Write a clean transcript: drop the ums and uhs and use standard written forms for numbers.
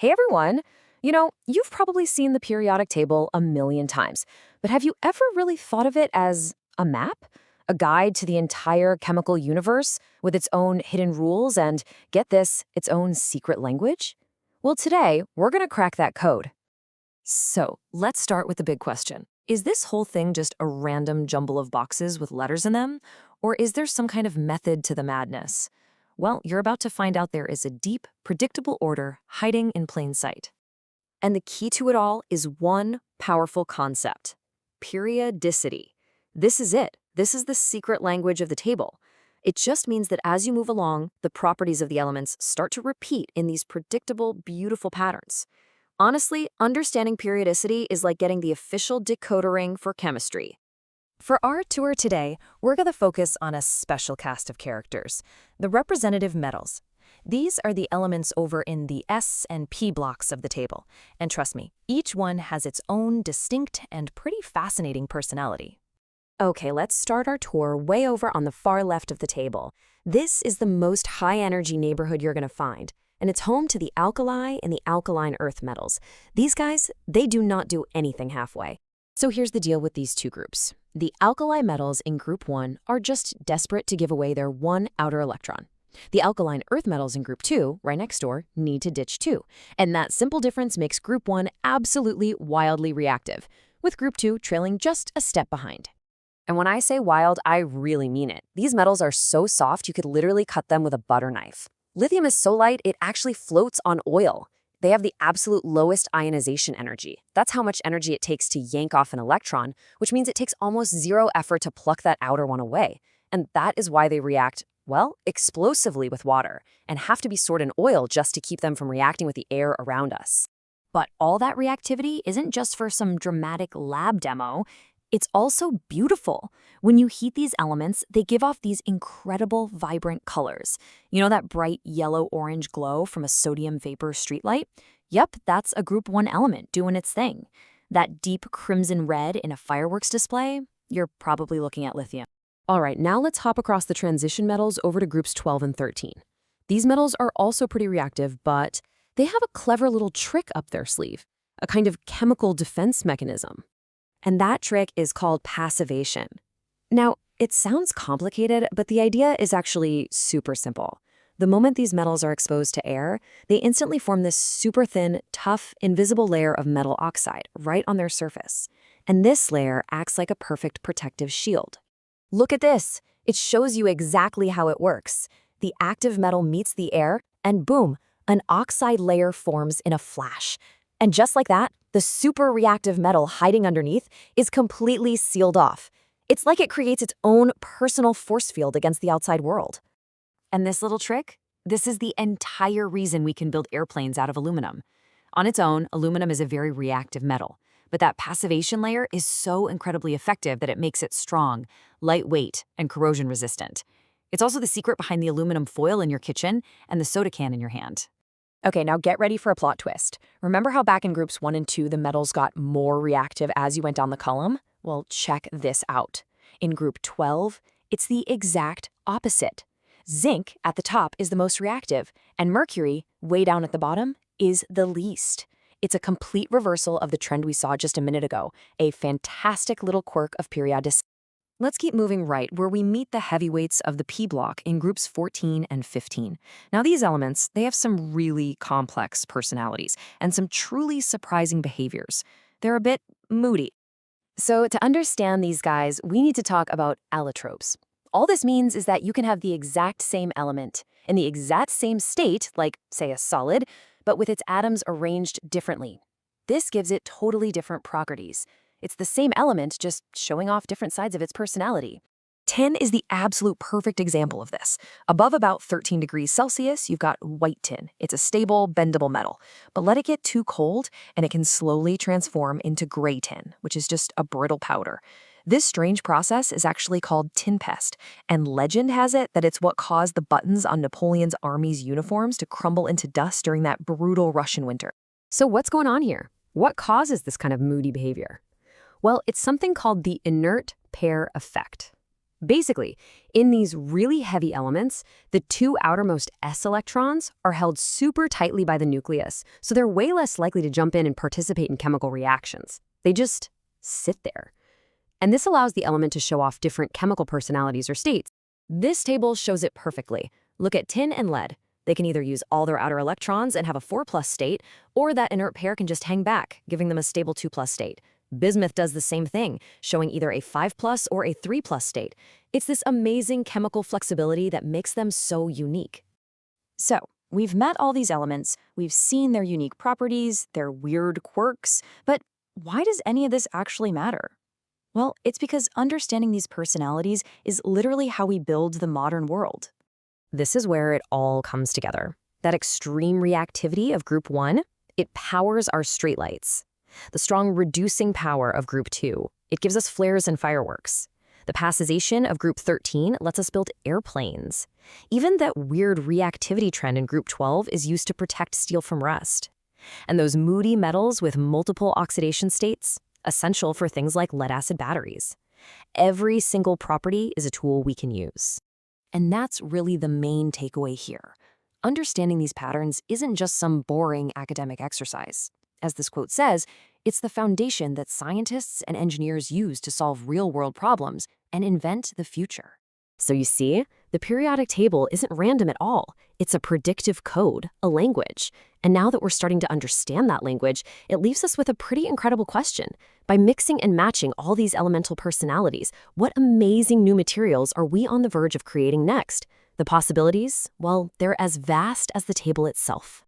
Hey everyone! You've probably seen the periodic table a million times, but have you ever really thought of it as a map? A guide to the entire chemical universe with its own hidden rules and, get this, its own secret language? Well, today, we're going to crack that code. So, let's start with the big question. Is this whole thing just a random jumble of boxes with letters in them? Or is there some kind of method to the madness? Well, you're about to find out there is a deep, predictable order hiding in plain sight. And the key to it all is one powerful concept: periodicity. This is it. This is the secret language of the table. It just means that as you move along, the properties of the elements start to repeat in these predictable, beautiful patterns. Honestly, understanding periodicity is like getting the official decoder ring for chemistry. For our tour today, we're going to focus on a special cast of characters, the representative metals. These are the elements over in the S and P blocks of the table, and trust me, each one has its own distinct and pretty fascinating personality. Okay, let's start our tour way over on the far left of the table. This is the most high-energy neighborhood you're going to find, and it's home to the alkali and the alkaline earth metals. These guys, they do not do anything halfway. So here's the deal with these two groups. The alkali metals in Group 1 are just desperate to give away their one outer electron. The alkaline earth metals in Group 2, right next door, need to ditch too. And that simple difference makes Group 1 absolutely wildly reactive, with Group 2 trailing just a step behind. And when I say wild, I really mean it. These metals are so soft you could literally cut them with a butter knife. Lithium is so light it actually floats on oil. They have the absolute lowest ionization energy. That's how much energy it takes to yank off an electron, which means it takes almost zero effort to pluck that outer one away. And that is why they react, well, explosively with water, and have to be stored in oil just to keep them from reacting with the air around us. But all that reactivity isn't just for some dramatic lab demo. It's also beautiful. When you heat these elements, they give off these incredible, vibrant colors. You know that bright yellow-orange glow from a sodium vapor streetlight? Yep, that's a Group 1 element doing its thing. That deep crimson red in a fireworks display? You're probably looking at lithium. All right, now let's hop across the transition metals over to Groups 12 and 13. These metals are also pretty reactive, but they have a clever little trick up their sleeve, a kind of chemical defense mechanism. And that trick is called passivation. Now, it sounds complicated, but the idea is actually super simple. The moment these metals are exposed to air, they instantly form this super thin, tough, invisible layer of metal oxide right on their surface. And this layer acts like a perfect protective shield. Look at this. It shows you exactly how it works. The active metal meets the air, and boom, an oxide layer forms in a flash. And just like that, the super reactive metal hiding underneath is completely sealed off. It's like it creates its own personal force field against the outside world. And this little trick? This is the entire reason we can build airplanes out of aluminum. On its own, aluminum is a very reactive metal, but that passivation layer is so incredibly effective that it makes it strong, lightweight, and corrosion resistant. It's also the secret behind the aluminum foil in your kitchen and the soda can in your hand. Okay, now get ready for a plot twist. Remember how back in Groups 1 and 2 the metals got more reactive as you went down the column? Well, check this out. In Group 12, it's the exact opposite. Zinc at the top is the most reactive, and mercury, way down at the bottom, is the least. It's a complete reversal of the trend we saw just a minute ago, a fantastic little quirk of periodicity. Let's keep moving right, where we meet the heavyweights of the P block in Groups 14 and 15. Now, these elements, they have some really complex personalities and some truly surprising behaviors. They're a bit moody. So to understand these guys, we need to talk about allotropes. All this means is that you can have the exact same element in the exact same state, like, say, a solid, but with its atoms arranged differently. This gives it totally different properties. It's the same element, just showing off different sides of its personality. Tin is the absolute perfect example of this. Above about 13 degrees Celsius, you've got white tin. It's a stable, bendable metal. But let it get too cold, and it can slowly transform into gray tin, which is just a brittle powder. This strange process is actually called tin pest, and legend has it that it's what caused the buttons on Napoleon's army's uniforms to crumble into dust during that brutal Russian winter. So what's going on here? What causes this kind of moody behavior? Well, it's something called the inert pair effect. Basically, in these really heavy elements, the two outermost s electrons are held super tightly by the nucleus, so they're way less likely to jump in and participate in chemical reactions. They just sit there. And this allows the element to show off different chemical personalities or states. This table shows it perfectly. Look at tin and lead. They can either use all their outer electrons and have a 4+ state, or that inert pair can just hang back, giving them a stable 2+ state. Bismuth does the same thing, showing either a 5+ or a 3+ state. It's this amazing chemical flexibility that makes them so unique. So, we've met all these elements, we've seen their unique properties, their weird quirks, but why does any of this actually matter? Well, it's because understanding these personalities is literally how we build the modern world. This is where it all comes together. That extreme reactivity of group 1, it powers our streetlights. The strong reducing power of group 2, it gives us flares and fireworks. The passivation of group 13 lets us build airplanes. Even that weird reactivity trend in group 12 is used to protect steel from rust. And those moody metals with multiple oxidation states, essential for things like lead-acid batteries. Every single property is a tool we can use. And that's really the main takeaway here. Understanding these patterns isn't just some boring academic exercise. As this quote says, it's the foundation that scientists and engineers use to solve real-world problems and invent the future. So you see, the periodic table isn't random at all. It's a predictive code, a language. And now that we're starting to understand that language, it leaves us with a pretty incredible question. By mixing and matching all these elemental personalities, what amazing new materials are we on the verge of creating next? The possibilities, well, they're as vast as the table itself.